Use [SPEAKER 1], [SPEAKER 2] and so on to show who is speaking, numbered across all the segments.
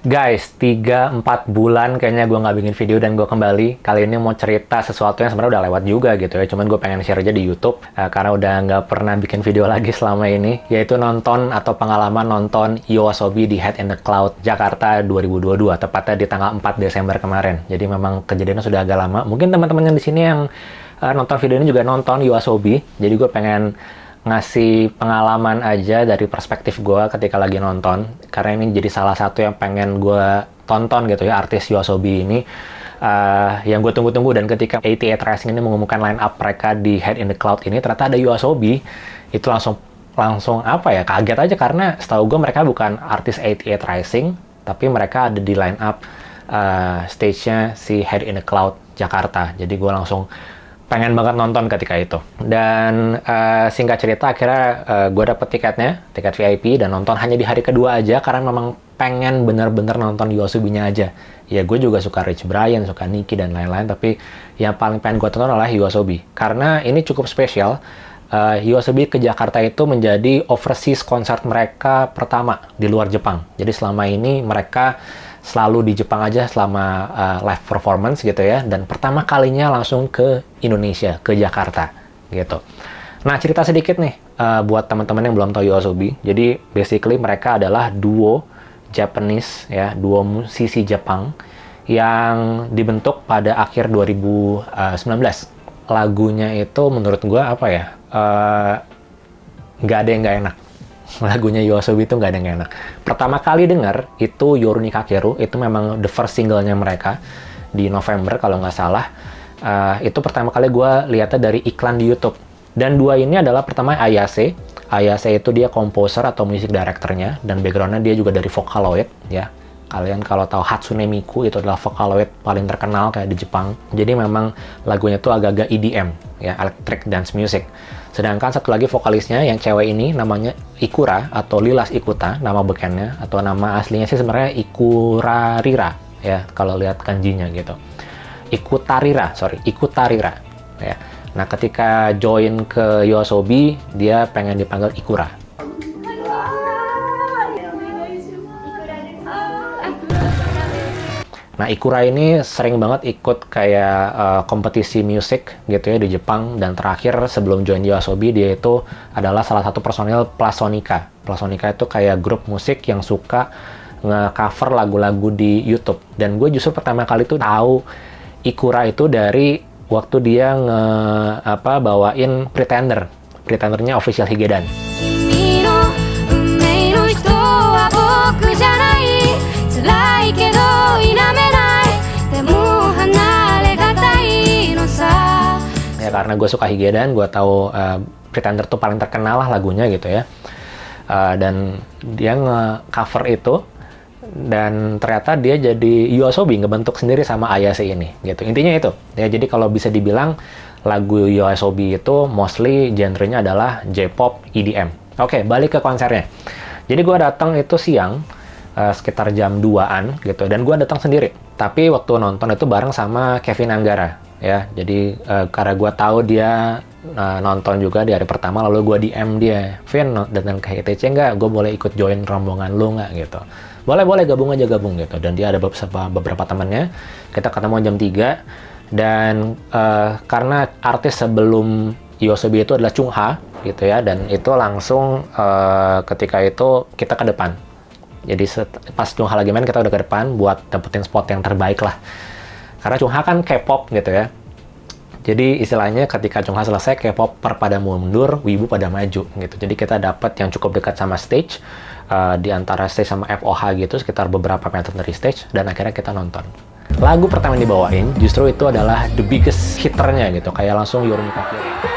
[SPEAKER 1] Guys, 3-4 bulan kayaknya gue nggak bikin video dan gue kembali. Kali ini mau cerita sesuatu yang sebenarnya udah lewat juga gitu ya. Cuman gue pengen share aja di YouTube karena udah nggak pernah bikin video lagi selama ini. Yaitu nonton atau pengalaman nonton YOASOBI di Head in the Cloud Jakarta 2022. Tepatnya di tanggal 4 Desember kemarin. Jadi memang kejadiannya sudah agak lama. Mungkin teman-teman yang di sini yang nonton video ini juga nonton YOASOBI. Jadi gue pengen ngasih pengalaman aja dari perspektif gue ketika lagi nonton, karena ini jadi salah satu yang pengen gue tonton gitu ya, artis YOASOBI ini yang gue tunggu-tunggu. Dan ketika 88 Rising ini mengumumkan line up mereka di Head in the Cloud ini, ternyata ada YOASOBI, itu langsung apa ya, kaget aja, karena setahu gue mereka bukan artis 88 Rising, tapi mereka ada di line up stage-nya si Head in the Cloud Jakarta. Jadi gue langsung pengen banget nonton ketika itu. Dan singkat cerita akhirnya gue dapet tiketnya, tiket VIP, dan nonton hanya di hari kedua aja karena memang pengen bener-bener nonton YOASOBI-nya aja. Ya gue juga suka Rich Brian, suka Nicky dan lain-lain, tapi yang paling pengen gue tonton adalah YOASOBI. Karena ini cukup spesial. YOASOBI ke Jakarta itu menjadi overseas konser mereka pertama di luar Jepang. Jadi selama ini mereka selalu di Jepang aja selama live performance gitu ya, dan pertama kalinya langsung ke Indonesia, ke Jakarta gitu. Nah, cerita sedikit nih buat teman-teman yang belum tahu YOASOBI. Jadi basically mereka adalah duo Japanese ya, duo musisi Jepang yang dibentuk pada akhir 2019. Lagunya itu menurut gua apa ya, nggak ada yang nggak enak. Lagunya YOASOBI itu nggak ada yang enak. Pertama kali denger itu Yoru ni Kakeru, itu memang the first single-nya mereka di November kalau nggak salah. Itu pertama kali gue lihatnya dari iklan di YouTube. Dan dua ini adalah pertama Ayase. Ayase itu dia komposer atau music director-nya, dan background-nya dia juga dari Vocaloid ya. Kalian kalau tahu Hatsune Miku, itu adalah Vocaloid paling terkenal kayak di Jepang. Jadi memang lagunya tuh agak-agak EDM ya, electric dance music. Sedangkan satu lagi vokalisnya yang cewek ini namanya Ikura atau Lilas Ikuta, nama bekennya, atau nama aslinya sih sebenarnya Ikurarira ya kalau lihat kanjinya gitu. Ikutarira ya. Nah, ketika join ke YOASOBI, dia pengen dipanggil Ikura. Nah, Ikura ini sering banget ikut kayak kompetisi musik gitu ya di Jepang, dan terakhir sebelum join YOASOBI dia itu adalah salah satu personil Plassonica. Plassonica itu kayak grup musik yang suka nge-cover lagu-lagu di YouTube. Dan gue justru pertama kali tuh tahu Ikura itu dari waktu dia bawain Pretender. Pretendernya Official Higedan. Ya karena gue suka Higedan, gue tahu Pretender tuh paling terkenal lah lagunya gitu ya. Dan dia nge-cover itu, dan ternyata dia jadi YOASOBI, ngebentuk sendiri sama Ayase ini gitu. Intinya itu ya. Jadi kalau bisa dibilang lagu YOASOBI itu mostly genrenya adalah J-pop, EDM. Oke, balik ke konsernya. Jadi gue datang itu siang, sekitar jam 2-an gitu, dan gue datang sendiri. Tapi waktu nonton itu bareng sama Kevin Anggara ya. Jadi karena gue tahu dia nonton juga di hari pertama, lalu gue DM dia, Vin, datang ke HTC nggak? Gue boleh ikut join rombongan lu nggak gitu? Boleh, gabung gitu. Dan dia ada beberapa temannya. Kita ketemu jam 3, dan karena artis sebelum YOASOBI itu adalah Chungha gitu ya, dan itu langsung ketika itu kita ke depan. Jadi pas Chungha lagi main, kita udah ke depan buat dapetin spot yang terbaik lah. Karena Chungha kan K-pop gitu ya. Jadi istilahnya ketika Chungha selesai, K-popper pada mundur, wibu pada maju gitu. Jadi kita dapat yang cukup dekat sama stage, di antara stage sama FOH gitu, sekitar beberapa meter dari stage, dan akhirnya kita nonton. Lagu pertama yang dibawain justru itu adalah the biggest hitternya gitu, kayak langsung Yoru ni Kakeru.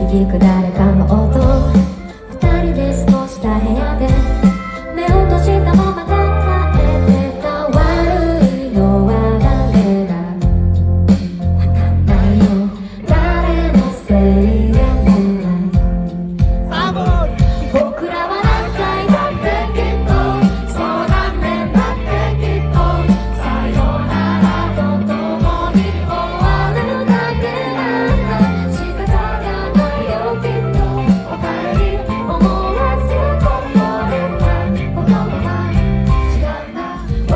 [SPEAKER 2] 聞く誰かの音、二人で過ごした部屋で目を閉じたまま考えてた。悪いのは誰だわかんないよ、誰のせいでもない。僕らは何回だってきっと、そう何年だってきっと、さよならとともに終わるだけなんだ。仕方がないよきっと、おかえり思わずこぼれた言葉は違うんだ。悪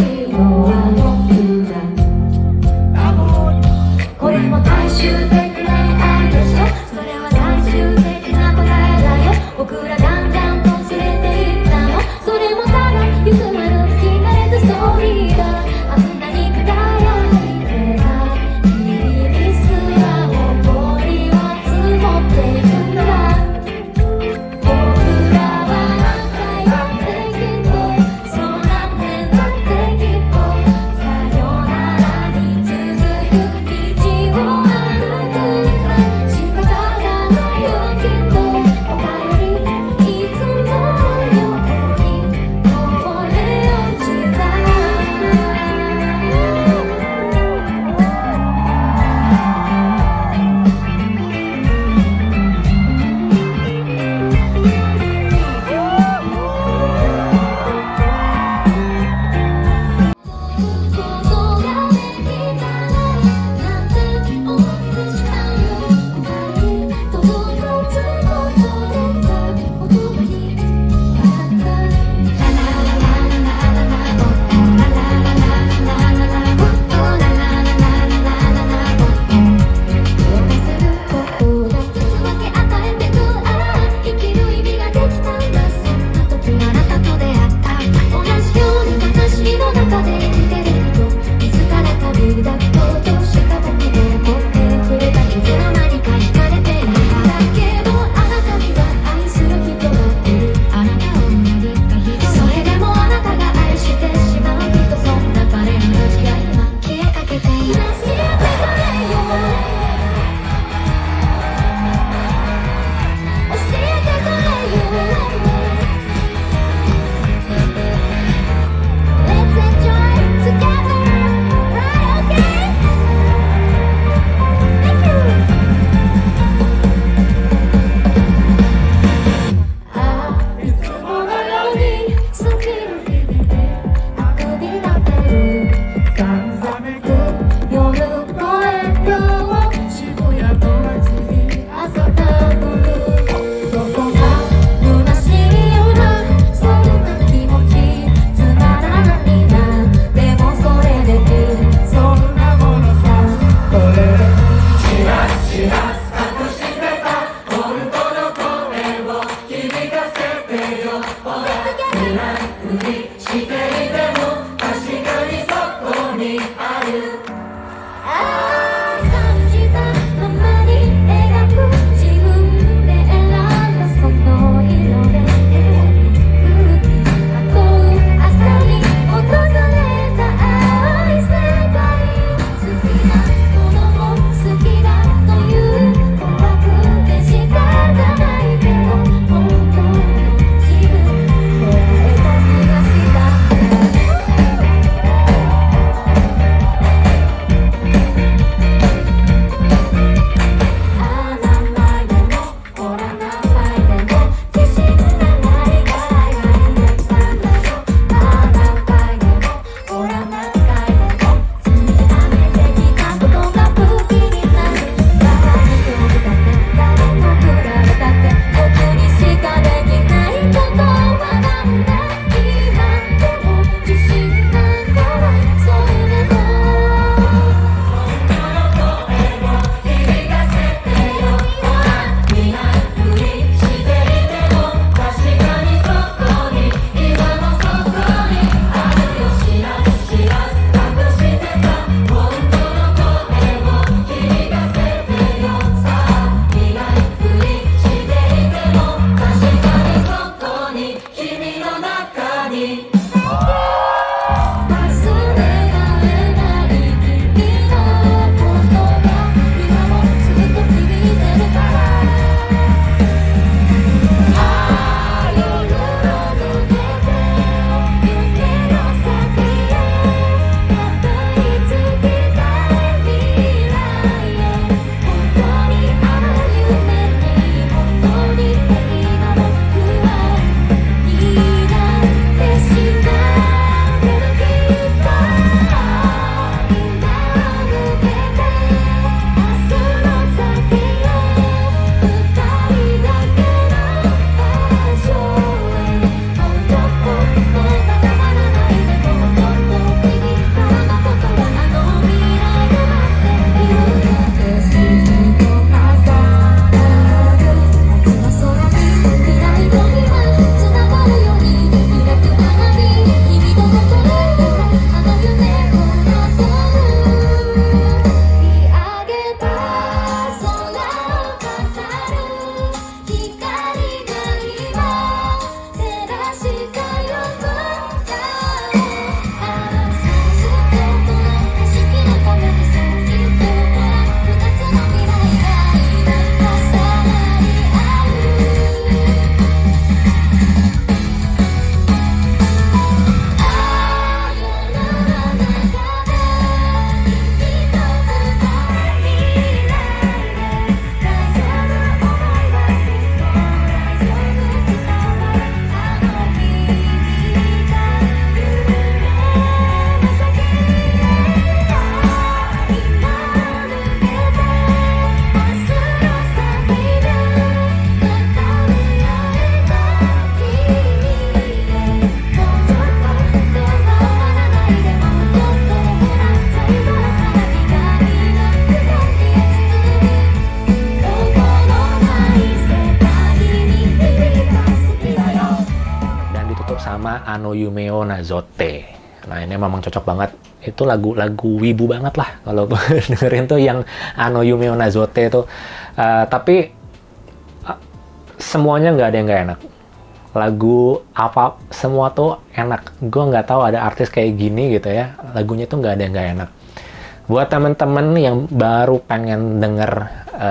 [SPEAKER 2] いのは僕だ。これも最終的な愛でしょ、それは最終的な答えだよ。僕らだんだんと連れて行ったの、それもただゆくまる聞かれたストーリーだ。あんなに輝いてた君すら誇りは積もっていくんだ。僕らは何回だってきっと、そう何年だってきっと、さよならに続く道を歩くんだ。仕方がないよきっと、おかえりいつもようにこぼれ落ちた。ことができたらなんて思ってしまうよ。おかえりとどのつことでた言葉にわかった。ララララララララボット、ララララララララボット、ラララララララボット、渡せることで一つだけ与えてく。生きる意味ができたんだ。そんな時あなたと出会った。同じように私の中で生きてる人、気づかれた旅だとした僕を持ってくれた傷の何か惹かれている。だけどあなたには愛する人がいる。あなたを裏切った人、それでもあなたが愛してしまう人、そんな彼のたちが今消えかけている。教えてくれよ、教えてくれよ。Let's enjoy together, right? Okay? Thank you. いつものように過ぎる日々であくび立てるさんざく夜越えよう渋谷の街に朝が来る。どこか虚しいようなそんな気持ち、つまらないな、でもそれでいい、そんなものさ、これでいい。しらしら隠してた本当の声を響かせてよ。ほら裏振りしていても確かにそこにある。感じたままに描く自分で選んだその色で空気まとう朝に訪れた愛世界。好きなものも好きだという告白で仕方ないけど、本当の自分捉えた気がした。
[SPEAKER 1] Ano Yumeo Nazote. Nah, ini memang cocok banget. Itu lagu wibu banget lah kalau gue dengerin tuh yang Ano Yumeo Nazote itu. Tapi semuanya nggak ada yang nggak enak. Lagu apa semua tuh enak. Gue nggak tahu ada artis kayak gini gitu ya. Lagunya tuh nggak ada yang nggak enak. Buat temen-temen yang baru pengen denger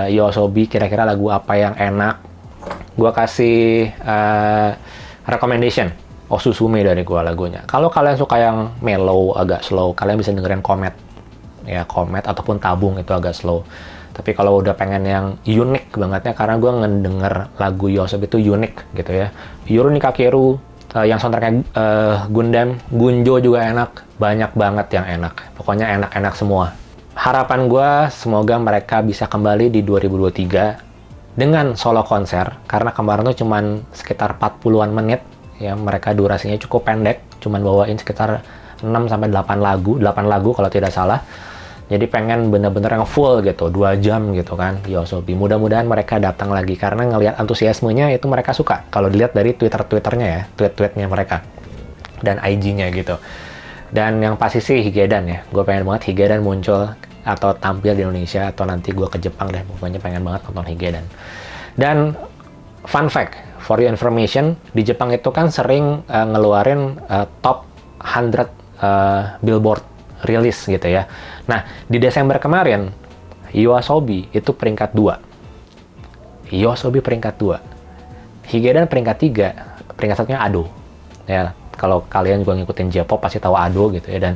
[SPEAKER 1] YOASOBI, kira-kira lagu apa yang enak, gue kasih recommendation Osusume dari gue lagunya. Kalau kalian suka yang mellow, agak slow, kalian bisa dengerin Comet. Ya, Comet ataupun Tabung itu agak slow. Tapi kalau udah pengen yang unik bangetnya, karena gue ngedenger lagu YOASOBI itu unik gitu ya. Yuru Nikakeru, yang soundtracknya Gundam, Gunjo juga enak. Banyak banget yang enak. Pokoknya enak-enak semua. Harapan gue semoga mereka bisa kembali di 2023 dengan solo konser. Karena kemarin tuh cuman sekitar 40-an menit. Ya, mereka durasinya cukup pendek, cuman bawain sekitar 6-8 lagu kalau tidak salah. Jadi pengen bener-bener yang full gitu, 2 jam gitu kan, YOASOBI. Mudah-mudahan mereka datang lagi, karena ngelihat antusiasmenya itu mereka suka. Kalau dilihat dari Twitternya ya, tweet-tweetnya mereka, dan IG-nya gitu. Dan yang pasti sih Higedan ya, gue pengen banget Higedan muncul atau tampil di Indonesia, atau nanti gue ke Jepang deh, pokoknya pengen banget nonton Higedan. Dan fun fact, for your information, di Jepang itu kan sering ngeluarin top 100 Billboard rilis gitu ya. Nah, di Desember kemarin, YOASOBI itu peringkat 2. YOASOBI peringkat 2. Higedan peringkat 3. Peringkat satunya Ado. Ya, kalau kalian juga ngikutin J-pop pasti tahu Ado gitu ya. Dan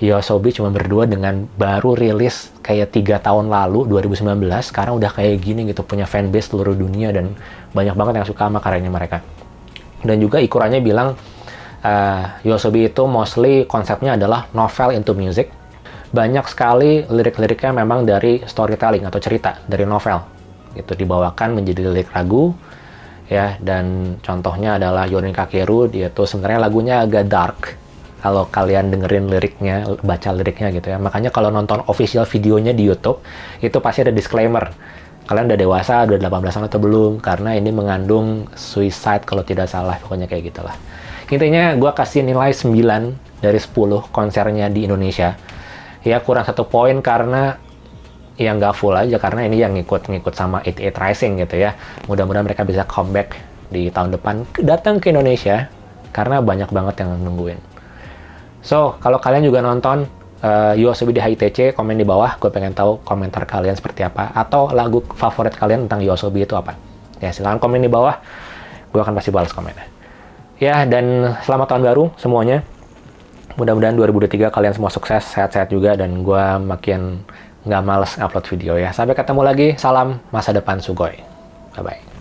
[SPEAKER 1] YOASOBI cuma berdua dengan baru rilis kayak 3 tahun lalu, 2019, sekarang udah kayak gini gitu, punya fanbase seluruh dunia dan banyak banget yang suka sama karyanya mereka. Dan juga ikurannya bilang YOASOBI itu mostly konsepnya adalah novel into music. Banyak sekali lirik-liriknya memang dari storytelling atau cerita dari novel. Itu dibawakan menjadi lirik lagu ya, dan contohnya adalah Yuru Nikakeru, dia tuh sebenarnya lagunya agak dark. Kalau kalian dengerin liriknya, baca liriknya gitu ya. Makanya kalau nonton official videonya di YouTube, itu pasti ada disclaimer. Kalian udah dewasa, udah 18 tahun atau belum, karena ini mengandung suicide kalau tidak salah, pokoknya kayak gitulah. Intinya gue kasih nilai 9 dari 10 konsernya di Indonesia. Ya kurang 1 poin karena ya nggak full aja, karena ini yang ngikut sama 88 Rising gitu ya. Mudah-mudahan mereka bisa comeback di tahun depan, datang ke Indonesia, karena banyak banget yang nungguin. So, kalau kalian juga nonton YOASOBI di HITC, komen di bawah, gue pengen tahu komentar kalian seperti apa, atau lagu favorit kalian tentang YOASOBI itu apa. Ya, silahkan komen di bawah, gue akan pasti balas komennya. Ya, dan selamat tahun baru semuanya. Mudah-mudahan 2023 kalian semua sukses, sehat-sehat juga, dan gue makin nggak males upload video ya. Sampai ketemu lagi, salam masa depan Sugoi. Bye-bye.